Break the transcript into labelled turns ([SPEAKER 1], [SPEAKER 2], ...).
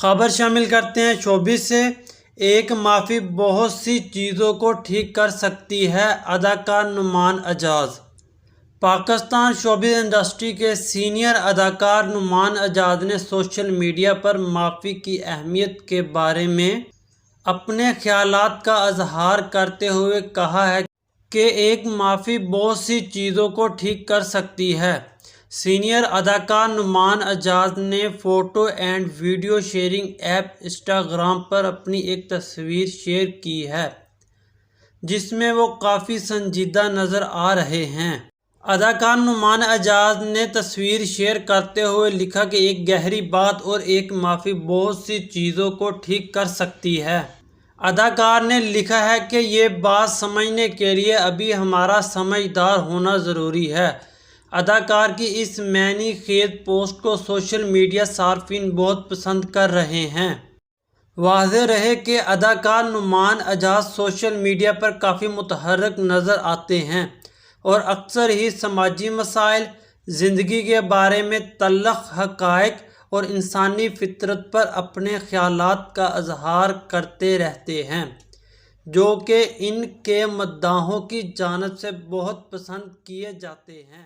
[SPEAKER 1] خبر شامل کرتے ہیں شوبز سے۔ ایک معافی بہت سی چیزوں کو ٹھیک کر سکتی ہے: اداکار نعمان اعجاز۔ پاکستان شوبز انڈسٹری کے سینئر اداکار نعمان اعجاز نے سوشل میڈیا پر معافی کی اہمیت کے بارے میں اپنے خیالات کا اظہار کرتے ہوئے کہا ہے کہ ایک معافی بہت سی چیزوں کو ٹھیک کر سکتی ہے۔ سینئر اداکار نعمان اعجاز نے photo and video sharing app Instagram پر اپنی ایک تصویر شیئر کی ہے جس میں وہ کافی سنجیدہ نظر آ رہے ہیں۔ اداکار نعمان اعجاز نے تصویر شیئر کرتے ہوئے لکھا کہ ایک گہری بات اور ایک معافی بہت سی چیزوں کو ٹھیک کر سکتی ہے۔ اداکار نے لکھا ہے کہ یہ بات سمجھنے کے لیے ابھی ہمارا سمجھدار ہونا ضروری ہے۔ اداکار کی اس معنی خیز پوسٹ کو سوشل میڈیا صارفین بہت پسند کر رہے ہیں۔ واضح رہے کہ اداکار نعمان اعجاز سوشل میڈیا پر کافی متحرک نظر آتے ہیں اور اکثر ہی سماجی مسائل، زندگی کے بارے میں تلخ حقائق اور انسانی فطرت پر اپنے خیالات کا اظہار کرتے رہتے ہیں، جو کہ ان کے مداحوں کی جانب سے بہت پسند کیے جاتے ہیں۔